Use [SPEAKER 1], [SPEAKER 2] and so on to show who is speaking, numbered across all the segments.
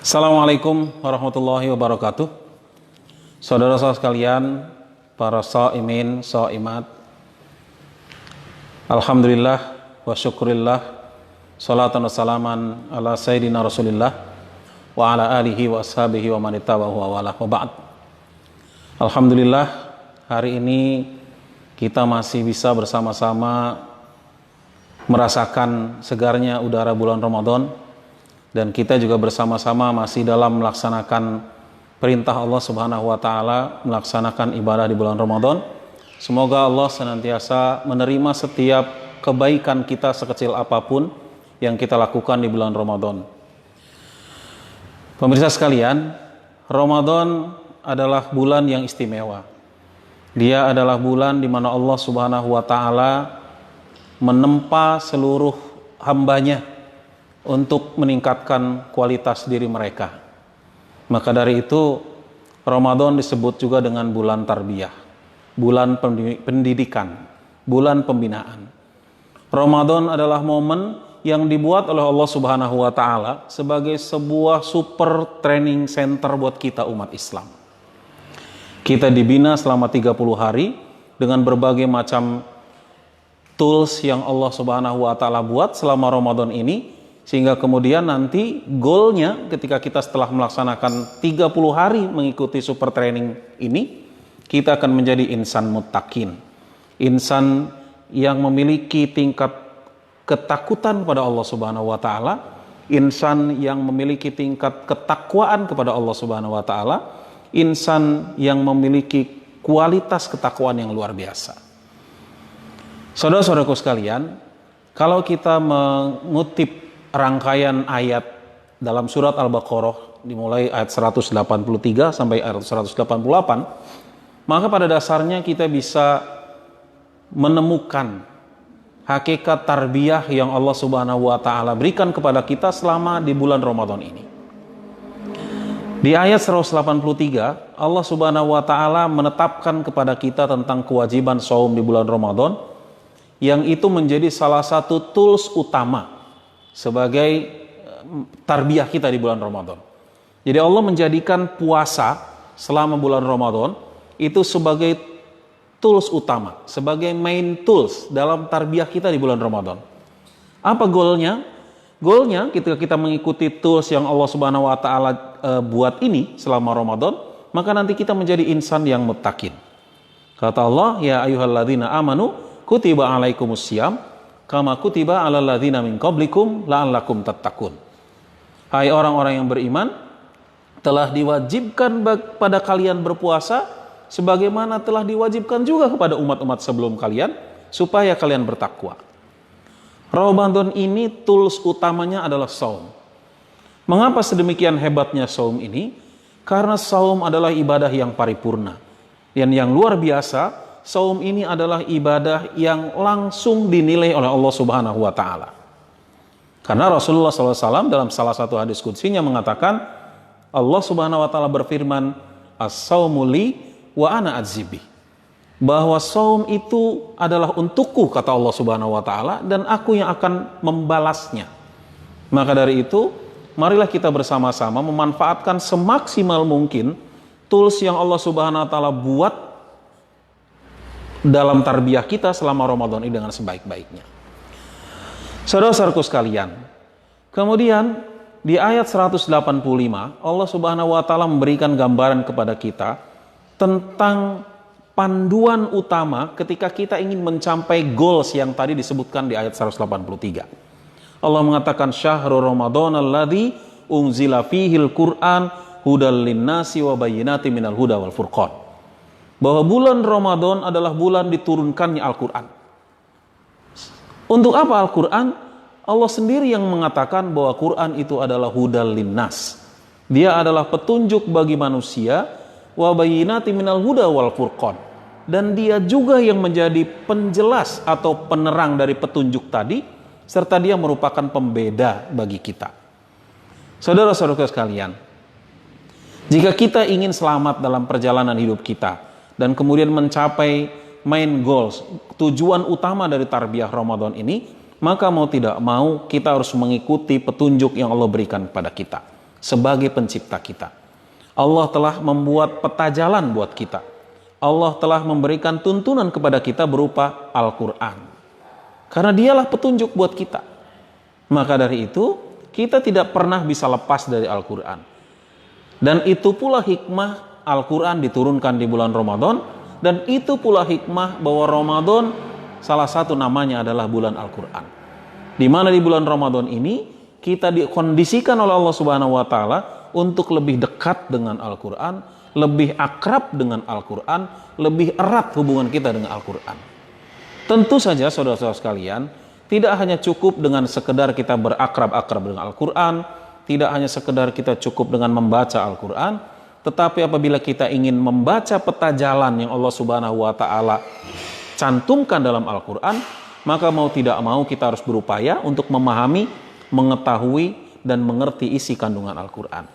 [SPEAKER 1] Assalamualaikum warahmatullahi wabarakatuh. Saudara-saudara sekalian, para shaimin, shaimat, alhamdulillah wa syukurillah, salatan wa salaman ala sayyidina rasulillah wa ala alihi wa ashabihi wa manitabahu wa wala wa ba'd. Alhamdulillah, hari ini kita masih bisa bersama-sama merasakan segarnya udara bulan Ramadan, dan kita juga bersama-sama masih dalam melaksanakan perintah Allah Subhanahu wa taala, melaksanakan ibadah di bulan Ramadan. Semoga Allah senantiasa menerima setiap kebaikan kita sekecil apapun yang kita lakukan di bulan Ramadan. Pemirsa sekalian, Ramadan adalah bulan yang istimewa. Dia adalah bulan di mana Allah Subhanahu wa taala menempa seluruh hambanya untuk meningkatkan kualitas diri mereka. Maka dari itu Ramadan disebut juga dengan bulan tarbiyah, bulan pendidikan, bulan pembinaan. Ramadan adalah momen yang dibuat oleh Allah Subhanahu wa taala sebagai sebuah super training center buat kita umat Islam. Kita dibina selama 30 hari dengan berbagai macam tools yang Allah Subhanahu wa taala buat selama Ramadan ini, sehingga kemudian nanti goalnya ketika kita setelah melaksanakan 30 hari mengikuti super training ini, kita akan menjadi insan muttaqin, insan yang memiliki tingkat ketakutan kepada Allah Subhanahu wa taala, insan yang memiliki tingkat ketakwaan kepada Allah Subhanahu wa taala, insan yang memiliki kualitas ketakwaan yang luar biasa. Saudara-saudaraku sekalian, kalau kita mengutip rangkaian ayat dalam surat Al-Baqarah dimulai ayat 183 sampai ayat 188, maka pada dasarnya kita bisa menemukan hakikat tarbiyah yang Allah Subhanahu wa taala berikan kepada kita selama di bulan Ramadan ini. Di ayat 183, Allah Subhanahu wa taala menetapkan kepada kita tentang kewajiban saum di bulan Ramadan, yang itu menjadi salah satu tools utama sebagai tarbiyah kita di bulan Ramadan. Jadi Allah menjadikan puasa selama bulan Ramadan itu sebagai tools utama, sebagai main tools dalam tarbiyah kita di bulan Ramadan. Apa goalnya? Goalnya ketika kita mengikuti tools yang Allah Subhanahu wa taala buat ini selama Ramadan, maka nanti kita menjadi insan yang muttaqin. Kata Allah, ya ayyuhalladzina amanu kutiba alaikumussyam kama kutiba alal ladzina min qablikum la'allakum tattaqun. Hai orang-orang yang beriman, telah diwajibkan pada kalian berpuasa sebagaimana telah diwajibkan juga kepada umat-umat sebelum kalian supaya kalian bertakwa. Ramadan ini tools utamanya adalah saum. Mengapa sedemikian hebatnya saum ini? Karena saum adalah ibadah yang paripurna. Dan yang luar biasa, saum ini adalah ibadah yang langsung dinilai oleh Allah Subhanahu wa taala. Karena Rasulullah SAW dalam salah satu hadis qudsinya mengatakan, Allah Subhanahu wa taala berfirman, as-saumu li wa ana adzibi. Bahwa saum itu adalah untukku, kata Allah Subhanahu wa taala, dan aku yang akan membalasnya. Maka dari itu, marilah kita bersama-sama memanfaatkan semaksimal mungkin tools yang Allah Subhanahu wa taala buat dalam tarbiyah kita selama Ramadan ini dengan sebaik-baiknya. Saudara-saudaraku sekalian, kemudian di ayat 185 Allah Subhanahu wa taala memberikan gambaran kepada kita tentang panduan utama ketika kita ingin mencapai goals yang tadi disebutkan di ayat 183. Allah mengatakan syahrul Ramadan alladzi unzila fihil Qur'an hudal linnasi wa bayyinatin minal huda wal furqan. Bahwa bulan Ramadan adalah bulan diturunkannya Al-Quran. Untuk apa Al-Quran? Allah sendiri yang mengatakan bahwa Quran itu adalah hudal linnas. Dia adalah petunjuk bagi manusia, wa bayyinati minal huda wal furqan. Dan dia juga yang menjadi penjelas atau penerang dari petunjuk tadi, serta dia merupakan pembeda bagi kita. Saudara-saudara sekalian, jika kita ingin selamat dalam perjalanan hidup kita, dan kemudian mencapai main goals, tujuan utama dari tarbiyah Ramadan ini, maka mau tidak mau kita harus mengikuti petunjuk yang Allah berikan kepada kita. sebagai pencipta kita. Allah telah membuat peta jalan buat kita. Allah telah memberikan tuntunan kepada kita berupa Al-Quran. Karena dialah petunjuk buat kita. Maka dari itu, kita tidak pernah bisa lepas dari Al-Quran. Dan itu pula hikmah Al-Quran diturunkan di bulan Ramadan. Dan itu pula hikmah bahwa Ramadan salah satu namanya adalah bulan Al-Quran. Di mana di bulan Ramadan ini kita dikondisikan oleh Allah Subhanahu wa taala untuk lebih dekat dengan Al-Quran, lebih akrab dengan Al-Quran, lebih erat hubungan kita dengan Al-Quran. Tentu saja saudara-saudara sekalian, tidak hanya cukup dengan sekedar kita berakrab-akrab dengan Al-Quran, tidak hanya sekedar kita cukup dengan membaca Al-Quran, tetapi apabila kita ingin membaca peta jalan yang Allah Subhanahu wa taala cantumkan dalam Al-Quran, maka mau tidak mau kita harus berupaya untuk memahami, mengetahui, dan mengerti isi kandungan Al-Quran.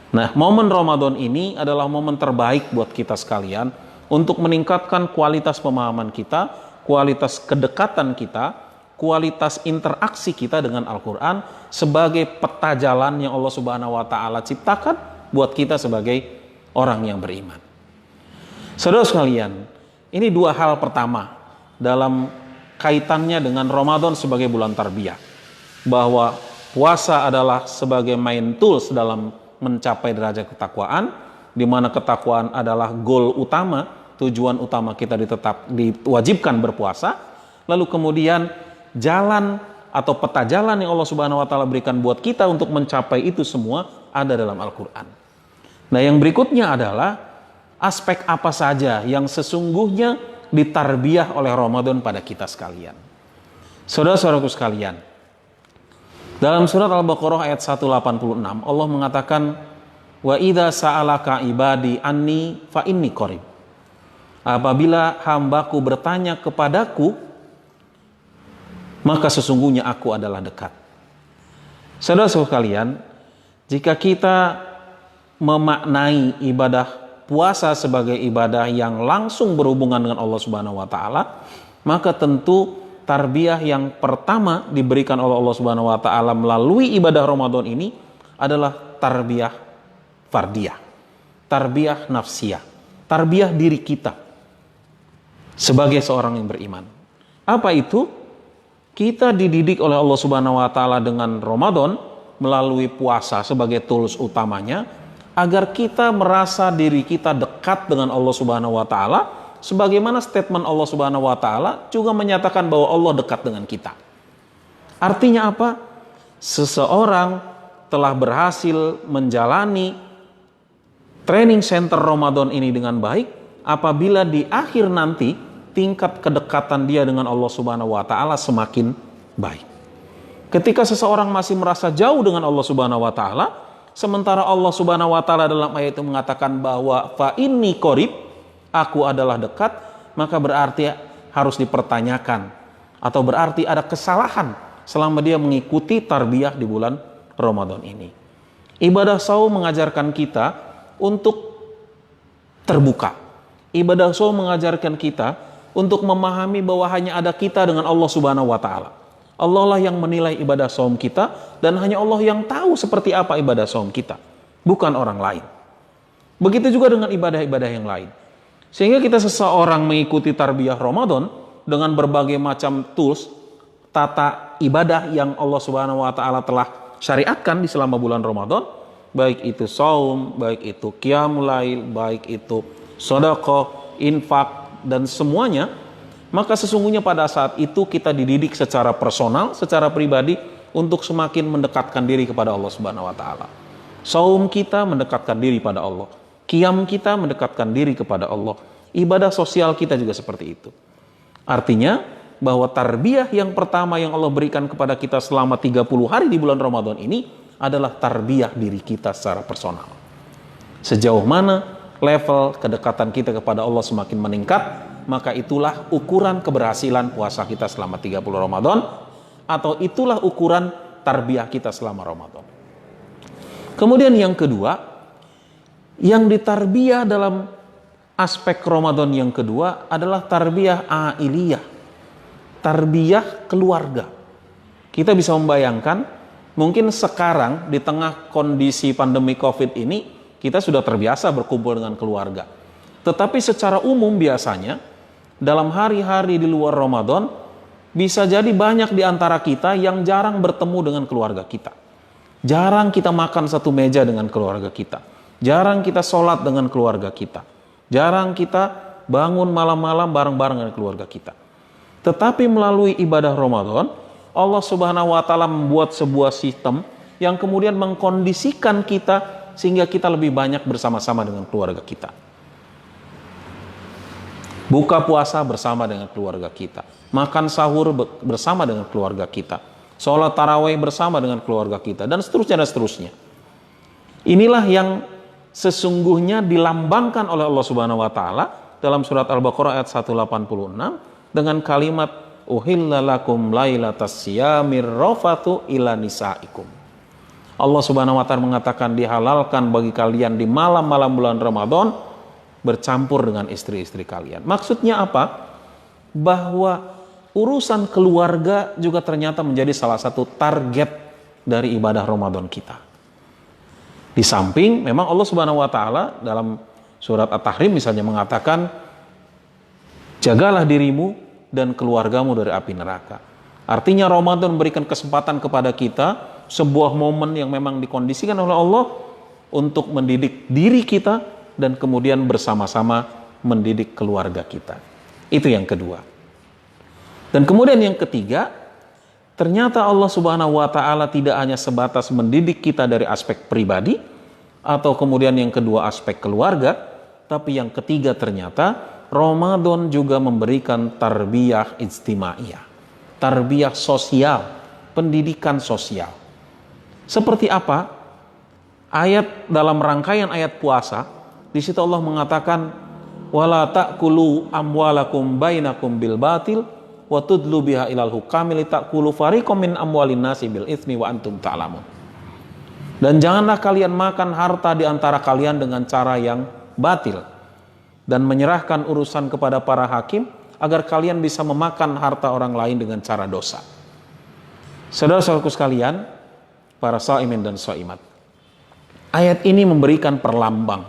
[SPEAKER 1] Nah, momen Ramadan ini adalah momen terbaik buat kita sekalian untuk meningkatkan kualitas pemahaman kita, kualitas kedekatan kita, kualitas interaksi kita dengan Al-Quran sebagai peta jalan yang Allah Subhanahu wa taala ciptakan buat kita sebagai orang yang beriman. Saudara sekalian, ini dua hal pertama dalam kaitannya dengan Ramadan sebagai bulan tarbiyah. Bahwa puasa diwajibkan sebagai main tools dalam mencapai derajat ketakwaan, di mana ketakwaan adalah goal utama, tujuan utama kita diwajibkan berpuasa. Lalu kemudian jalan atau peta jalan yang Allah Subhanahu wa taala berikan buat kita untuk mencapai itu semua ada dalam Al-Quran. Nah, yang berikutnya adalah aspek apa saja yang sesungguhnya ditarbiyah oleh Ramadan pada kita sekalian. Saudara-saudaraku sekalian, dalam surat Al-Baqarah ayat 186 Allah mengatakan, wa idza sa'alaka ibadi anni fa inni qarib. Apabila hambaku bertanya kepadaku, maka sesungguhnya aku adalah dekat. Saudara-saudara sekalian, jika kita memaknai ibadah puasa sebagai ibadah yang langsung berhubungan dengan Allah Subhanahu wa taala, maka tentu tarbiyah yang pertama diberikan oleh Allah Subhanahu wa taala melalui ibadah Ramadan ini adalah tarbiyah fardiyah, tarbiyah nafsiyah, tarbiyah diri kita sebagai seorang yang beriman. Apa itu? Kita dididik oleh Allah Subhanahu wa taala dengan Ramadan melalui puasa sebagai tools utamanya agar kita merasa diri kita dekat dengan Allah Subhanahu wa taala, sebagaimana statement Allah Subhanahu wa taala juga menyatakan bahwa Allah dekat dengan kita. Artinya apa? Seseorang telah berhasil menjalani training center Ramadan ini dengan baik apabila di akhir nanti tingkat kedekatan dia dengan Allah Subhanahu wa taala semakin baik. Ketika seseorang masih merasa jauh dengan Allah Subhanahu wa taala, sementara Allah Subhanahu wa taala dalam ayat itu mengatakan bahwa fa inni qarib, aku adalah dekat, maka berarti harus dipertanyakan atau berarti ada kesalahan selama dia mengikuti tarbiyah di bulan Ramadan ini. Ibadah saum mengajarkan kita untuk terbuka. Ibadah saum mengajarkan kita untuk memahami bahwa hanya ada kita dengan Allah Subhanahu wa taala. Allah lah yang menilai ibadah saum kita dan hanya Allah yang tahu seperti apa ibadah saum kita, bukan orang lain. Begitu juga dengan ibadah-ibadah yang lain. Sehingga kita seseorang mengikuti tarbiyah Ramadan dengan berbagai macam tools, tata ibadah yang Allah Subhanahu wa taala telah syariatkan di selama bulan Ramadan, baik itu saum, baik itu qiyamul lail, baik itu sedekah, infak, dan semuanya, maka sesungguhnya pada saat itu kita dididik secara personal, secara pribadi untuk semakin mendekatkan diri kepada Allah Subhanahu wa taala. Saum kita mendekatkan diri pada Allah, qiyam kita mendekatkan diri kepada Allah, ibadah sosial kita juga seperti itu. Artinya bahwa tarbiyah yang pertama yang Allah berikan kepada kita selama 30 hari di bulan Ramadan ini adalah tarbiyah diri kita secara personal. Sejauh mana level kedekatan kita kepada Allah semakin meningkat, maka itulah ukuran keberhasilan puasa kita selama 30 Ramadan, atau itulah ukuran tarbiyah kita selama Ramadan. Kemudian yang kedua, yang ditarbiyah dalam aspek Ramadan yang kedua adalah tarbiyah ailiyah, tarbiyah keluarga. Kita bisa membayangkan Mungkin sekarang di tengah kondisi pandemi COVID ini kita sudah terbiasa berkumpul dengan keluarga. Tetapi secara umum biasanya dalam hari-hari di luar Ramadan bisa jadi banyak di antara kita yang jarang bertemu dengan keluarga kita. Jarang kita makan satu meja dengan keluarga kita. Jarang kita sholat dengan keluarga kita. Jarang kita bangun malam-malam bareng-bareng dengan keluarga kita. Tetapi melalui ibadah Ramadan, Allah Subhanahu wa Ta'ala membuat sebuah sistem yang kemudian mengkondisikan kita sehingga kita lebih banyak bersama-sama dengan keluarga kita. Buka puasa bersama dengan keluarga kita, makan sahur bersama dengan keluarga kita, sholat tarawih bersama dengan keluarga kita, dan seterusnya dan seterusnya. Inilah yang sesungguhnya dilambangkan oleh Allah Subhanahu wa Ta'ala dalam surat Al-Baqarah ayat 186 dengan kalimat uhilla lakum lailatas siyamir rafatu ila nisaikum. Allah Subhanahu wa Ta'ala mengatakan dihalalkan bagi kalian di malam-malam bulan Ramadan bercampur dengan istri-istri kalian. Maksudnya apa? Bahwa urusan keluarga juga ternyata menjadi salah satu target dari ibadah Ramadan kita. Di samping memang Allah Subhanahu wa Ta'ala dalam surat At-Tahrim misalnya mengatakan jagalah dirimu dan keluargamu dari api neraka. Artinya Ramadan memberikan kesempatan kepada kita sebuah momen yang memang dikondisikan oleh Allah untuk mendidik diri kita dan kemudian bersama-sama mendidik keluarga kita. Itu yang kedua. Dan kemudian yang ketiga, ternyata Allah Subhanahu wa Ta'ala tidak hanya sebatas mendidik kita dari aspek pribadi, atau kemudian yang kedua aspek keluarga, tapi yang ketiga ternyata Ramadan juga memberikan tarbiyah ijtimaiyah, tarbiyah sosial, pendidikan sosial. Seperti apa? Ayat dalam rangkaian ayat puasa, di situ Allah mengatakan wala ta'kulu amwalakum bainakum bil batil wa tudlu biha ilal hukami li ta'kulu fariqam min amwalin nasi bil itsmi wa antum ta'lamun. Dan janganlah kalian makan harta di antara kalian dengan cara yang batil dan menyerahkan urusan kepada para hakim agar kalian bisa memakan harta orang lain dengan cara dosa. Saudara-saudaraku sekalian, para shaimin dan shaimat, ayat ini memberikan perlambang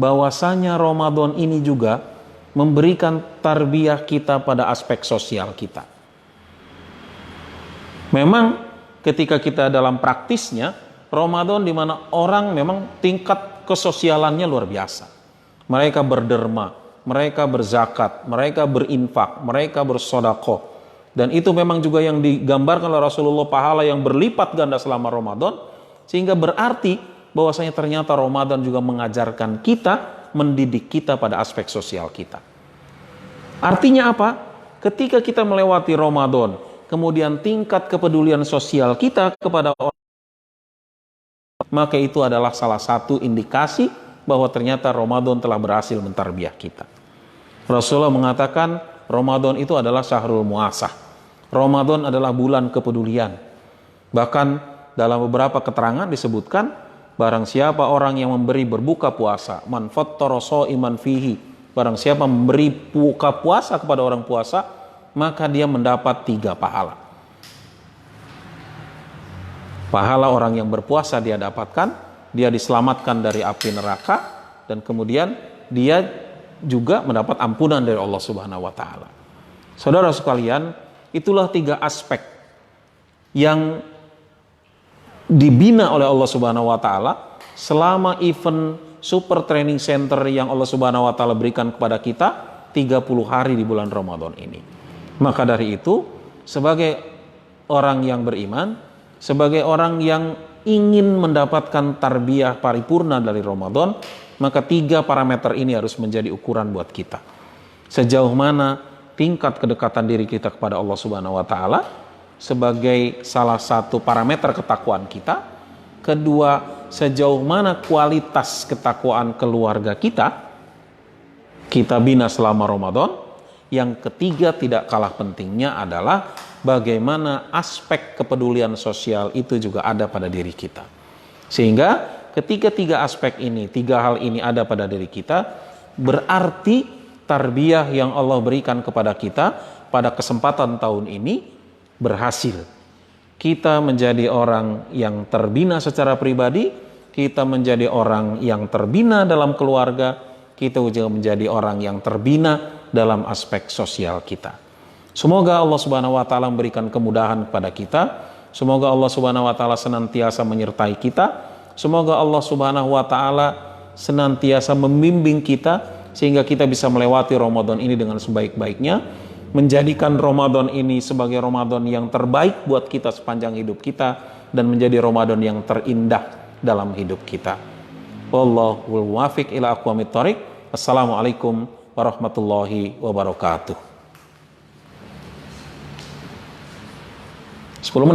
[SPEAKER 1] bahwasanya Ramadan ini juga memberikan tarbiyah kita pada aspek sosial kita. Memang ketika kita dalam praktisnya, Ramadan di mana orang memang tingkat kesosialannya luar biasa. Mereka berderma, mereka berzakat, mereka berinfak, mereka bersedekah. Dan itu memang juga yang digambarkan oleh Rasulullah, pahala yang berlipat ganda selama Ramadan, sehingga berarti bahwasanya ternyata Ramadan juga mengajarkan kita, mendidik kita pada aspek sosial kita. Artinya apa? Ketika kita melewati Ramadan, kemudian tingkat kepedulian sosial kita kepada orang, maka itu adalah salah satu indikasi bahwa ternyata Ramadan telah berhasil mentarbiyah kita. Rasulullah mengatakan Ramadan itu adalah syahrul muasah. Ramadan adalah bulan kepedulian. Bahkan dalam beberapa keterangan disebutkan barang siapa orang yang memberi berbuka puasa, man fattara shaiman fihi, barang siapa memberi buka puasa kepada orang puasa, maka dia mendapat 3 pahala. Pahala orang yang berpuasa dia dapatkan, dia diselamatkan dari api neraka, dan kemudian dia juga mendapat ampunan dari Allah Subhanahu wa Ta'ala. Saudara sekalian, itulah 3 aspek yang dibina oleh Allah Subhanahu wa Ta'ala selama event Super Training Center yang Allah Subhanahu wa Ta'ala berikan kepada kita 30 hari di bulan Ramadan ini. Maka dari itu, sebagai orang yang beriman, sebagai orang yang ingin mendapatkan tarbiyah paripurna dari Ramadan, maka 3 parameter ini harus menjadi ukuran buat kita. Sejauh mana tingkat kedekatan diri kita kepada Allah Subhanahu wa Ta'ala sebagai salah satu parameter ketakwaan kita. Kedua, sejauh mana kualitas ketakwaan keluarga kita bina selama Ramadan. Yang ketiga, tidak kalah pentingnya adalah bagaimana aspek kepedulian sosial itu juga ada pada diri kita. Sehingga ketika 3 aspek ini, 3 hal ini ada pada diri kita, berarti tarbiyah yang Allah berikan kepada kita pada kesempatan tahun ini berhasil. kita menjadi orang yang terbina secara pribadi, kita menjadi orang yang terbina dalam keluarga, kita juga menjadi orang yang terbina dalam aspek sosial kita. Semoga Allah Subhanahu wa taala memberikan kemudahan kepada kita. Semoga Allah Subhanahu wa taala senantiasa menyertai kita. Semoga Allah Subhanahu wa taala senantiasa membimbing kita sehingga kita bisa melewati Ramadan ini dengan sebaik-baiknya, menjadikan Ramadan ini sebagai Ramadan yang terbaik buat kita sepanjang hidup kita dan menjadi Ramadan yang terindah dalam hidup kita. Wallahul muwaffiq ila aqwamit thoriq. Assalamualaikum warahmatullahi wabarakatuh. 10 menit.